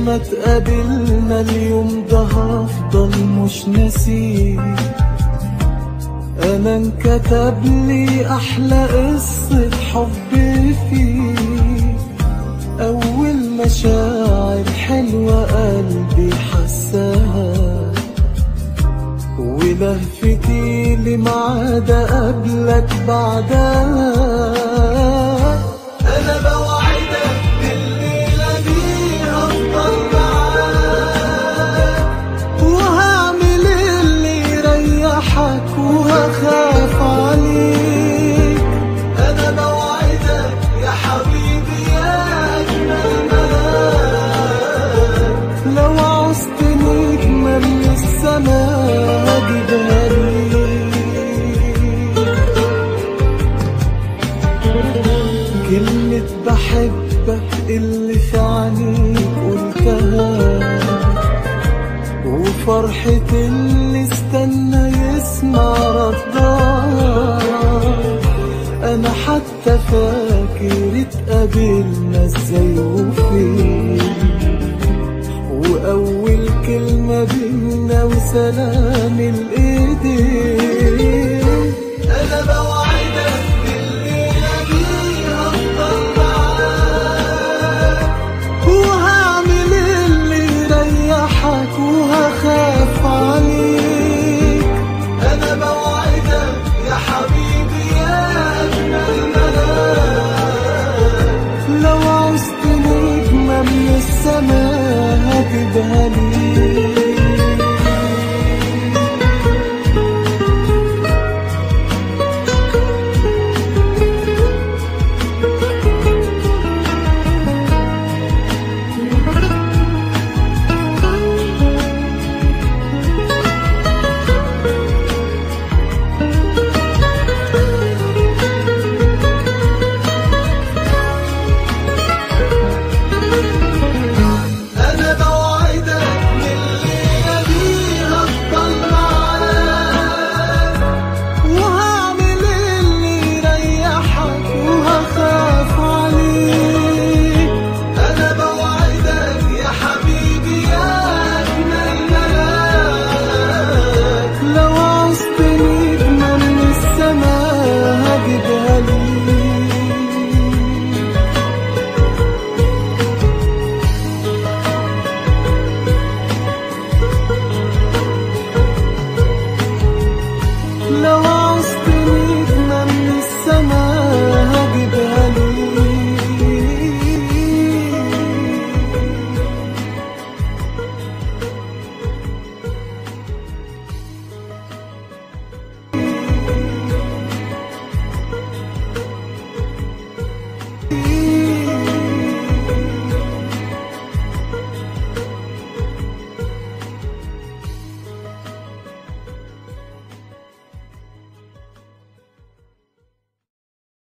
ما اتقابلنا اليوم ده هفضل مش ناسيه. انا انكتب لي احلى قصة حب فيه، اول مشاعر حلوة قلبي حساها، ولهفتي لميعاد قبلك بعدها. انا بوعدك الليلة دي هفضل معاك، وهعمل اللي يريحك وهخاف عليك. انا بوعدك يا حبيبي يا اجمل ملاك، لو عوزت نجمة من السماء هجيبها ليك. كلمة بحبك اللي في عينيك قلتها، وفرحة اللي استنى يسمع ردها. انا حتى فاكر اتقابلنا ازاي وفين، واول كلمة بينا وسلام